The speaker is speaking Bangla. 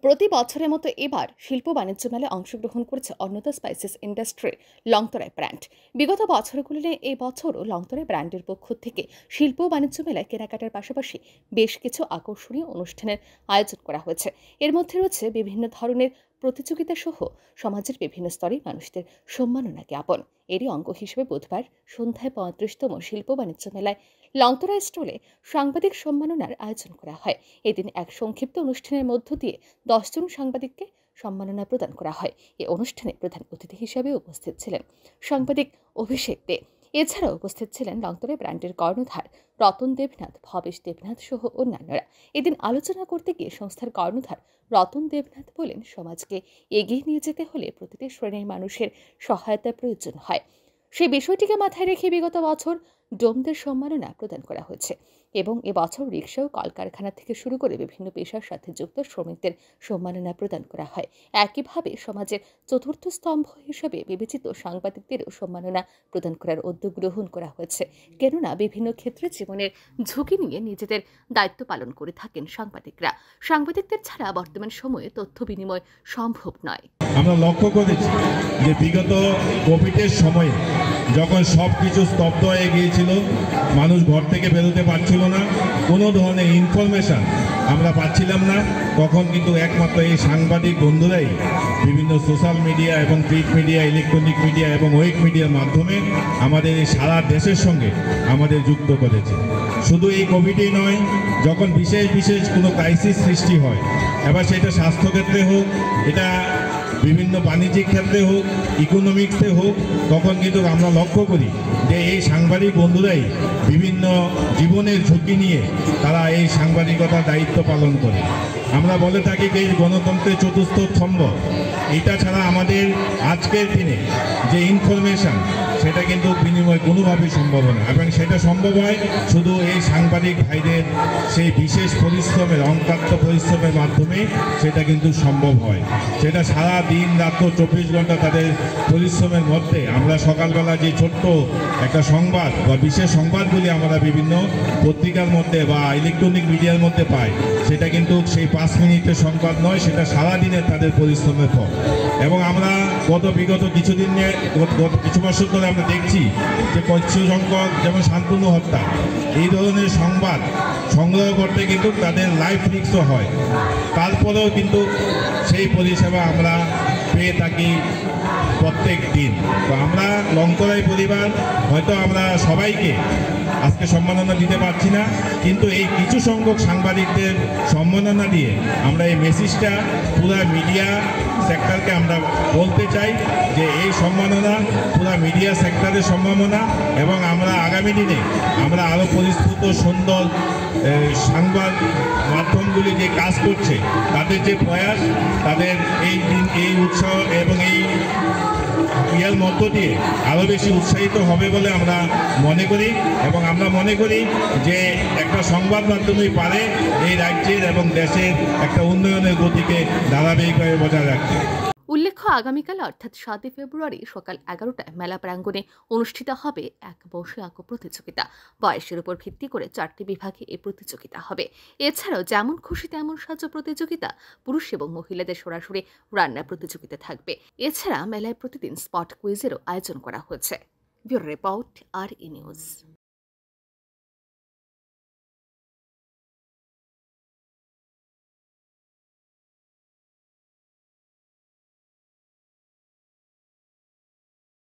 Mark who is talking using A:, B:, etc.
A: প্রতি বছরের মতো এবার শিল্প বাণিজ্য মেলায় অংশগ্রহণ করেছে অন্নদা স্পাইসেস ইন্ডাস্ট্রির লংতরাই ব্র্যান্ড। বিগত বছরগুলো নিয়ে এই বছরও লংতরাই ব্র্যান্ডের পক্ষ থেকে শিল্প বাণিজ্য মেলায় কেনাকাটার পাশাপাশি বেশ কিছু আকর্ষণীয় অনুষ্ঠানের আয়োজন করা হয়েছে। এর মধ্যে রয়েছে বিভিন্ন ধরনের প্রতিযোগিতা সহ সমাজের বিভিন্ন স্তরে মানুষদের সম্মাননা জ্ঞাপন। এরই অঙ্গ হিসেবে বুধবার সন্ধ্যায় ৩৫তম শিল্প বাণিজ্য মেলায় লংতরা স্টলে সাংবাদিক সম্মাননার আয়োজন করা হয়। এদিন এক সংক্ষিপ্ত অনুষ্ঠানের মধ্য দিয়ে ১০ জন সাংবাদিককে সম্মাননা প্রদান করা হয়। এই অনুষ্ঠানে প্রধান অতিথি হিসেবে উপস্থিত ছিলেন সাংবাদিক অভিষেক দে। এছাড়াও উপস্থিত ছিলেন লংতরা ব্র্যান্ডের কর্ণধার রতন দেবনাথ, ভবেশ দেবনাথ সহ অন্যান্যরা। এদিন আলোচনা করতে গিয়ে সংস্থার কর্ণধার রতন দেবনাথ বলেন, সমাজকে এগিয়ে নিয়ে যেতে হলে প্রতিটি শ্রেণীর মানুষের সহায়তার প্রয়োজন হয়। সেই বিষয়টিকে মাথায় রেখে বিগত বছর ডোমদের সম্মাননা প্রদান করা হয়েছে এবং এবছর রিক্সা ও কলকারখানা থেকে শুরু করে বিভিন্ন পেশার সাথে যুক্ত শ্রমিকদের সম্মাননা প্রদান করা হয়। একইভাবে সমাজের চতুর্থ স্তম্ভ হিসেবে বিবেচিত সাংবাদিকদেরও সম্মাননা প্রদান করার উদ্যোগ গ্রহণ করা হয়েছে, কেননা বিভিন্ন ক্ষেত্রে জীবনের ঝুঁকি নিয়ে নিজেদের দায়িত্ব পালন করে থাকেন সাংবাদিকরা। সাংবাদিকদের ছাড়া বর্তমান সময়ে তথ্য বিনিময় সম্ভব নয়।
B: আমরা লক্ষ্য করেছি যে বিগত কোভিডের সময়ে যখন সব কিছু স্তব্ধ হয়ে গিয়েছিল, মানুষ ঘর থেকে বেরোতে পারছিল না, কোনো ধরনের ইনফরমেশান আমরা পাচ্ছিলাম না, তখন কিন্তু একমাত্র এই সাংবাদিক বন্ধুরাই বিভিন্ন সোশ্যাল মিডিয়া এবং প্রিন্ট মিডিয়া, ইলেকট্রনিক মিডিয়া এবং ওয়েব মিডিয়ার মাধ্যমে আমাদের এই সারা দেশের সঙ্গে আমাদের যুক্ত করেছে। শুধু এই কোভিডেই নয়, যখন বিশেষ বিশেষ কোনো ক্রাইসিস সৃষ্টি হয়, এবার সেটা স্বাস্থ্যক্ষেত্রে হোক, এটা বিভিন্ন বাণিজ্যিক ক্ষেত্রে হোক, ইকোনমিক্সে হোক, তখন কিন্তু আমরা লক্ষ্য করি যে এই সাংবাদিক বন্ধুরাই বিভিন্ন জীবনের ঝুঁকি নিয়ে তারা এই সাংবাদিকতার দায়িত্ব পালন করে। আমরা বলে থাকি যে গণতন্ত্রের চতুর্থ স্তম্ভ, এটা ছাড়া আমাদের আজকের দিনে যে ইনফরমেশান সেটা কিন্তু বিনিময় কোনোভাবেই সম্ভব না, এবং সেটা সম্ভব হয় শুধু এই সাংবাদিক ভাইদের সেই বিশেষ পরিশ্রমের, অক্লান্ত পরিশ্রমের মাধ্যমে সেটা কিন্তু সম্ভব হয়। সেটা সারা দিন রাত্র ২৪ ঘন্টা তাদের পরিশ্রমের মধ্যে আমরা সকালবেলা যে ছোট্ট একটা সংবাদ বা বিশেষ সংবাদগুলি আমরা বিভিন্ন পত্রিকার মধ্যে বা ইলেকট্রনিক মিডিয়ার মধ্যে পাই, সেটা কিন্তু সেই ৫ মিনিটের সংবাদ নয়, সেটা সারাদিনের তাদের পরিশ্রমের ফল। এবং আমরা বিগত কিছু বছর ধরে আমরা দেখছি যে কিছু সংখ্যক, যেমন শান্তনু হত্যা, এই ধরনের সংবাদ সংগ্রহ করতে কিন্তু তাদের লাইফ রিস্কও হয়, তারপরেও কিন্তু সেই পরিষেবা আমরা পেয়ে থাকি প্রত্যেক দিন। তো আমরা লংতরাই পরিবার হয়তো আমরা সবাইকে আজকে সম্মাননা দিতে পারছি না, কিন্তু এই কিছু সংখ্যক সাংবাদিকদের সম্মাননা দিয়ে আমরা এই মেসেজটা পুরো মিডিয়া সেক্টরকে আমরা বলতে চাই যে এই সম্মাননা পুরো মিডিয়া সেক্টরের সম্ভাবনা, এবং আমরা আগামী দিনে আমরা আরও পরিস্ফুট সুন্দর সংবাদ মাধ্যমগুলি যে কাজ করছে, তাদের যে প্রয়াস, তাদের এই উৎসাহ এবং এই ইয়ার মধ্য দিয়ে আরও বেশি উৎসাহিত হবে বলে আমরা মনে করি। এবং আমরা মনে করি যে একটা সংবাদ মাধ্যমই পারে এই রাজ্যের এবং দেশের একটা উন্নয়নের গতিকে ধারাবাহিকভাবে বজায় রাখতে।
A: উল্লেখ্য, আগামীকাল অর্থাৎ ৭ ফেব্রুয়ারি সকাল ১১টায় মেলা প্রাঙ্গণে অনুষ্ঠিত হবে এক বসে আঁকো প্রতিযোগিতা। বয়সের উপর ভিত্তি করে ৪টি বিভাগে এই প্রতিযোগিতা হবে। এছাড়াও যেমন খুশি তেমন সাজো প্রতিযোগিতা, পুরুষ এবং মহিলাদের সরাসরি রান্নার প্রতিযোগিতা থাকবে। এছাড়া মেলায় প্রতিদিন স্পট কুইজেরও আয়োজন করা হয়েছে। Bureau report, RE news.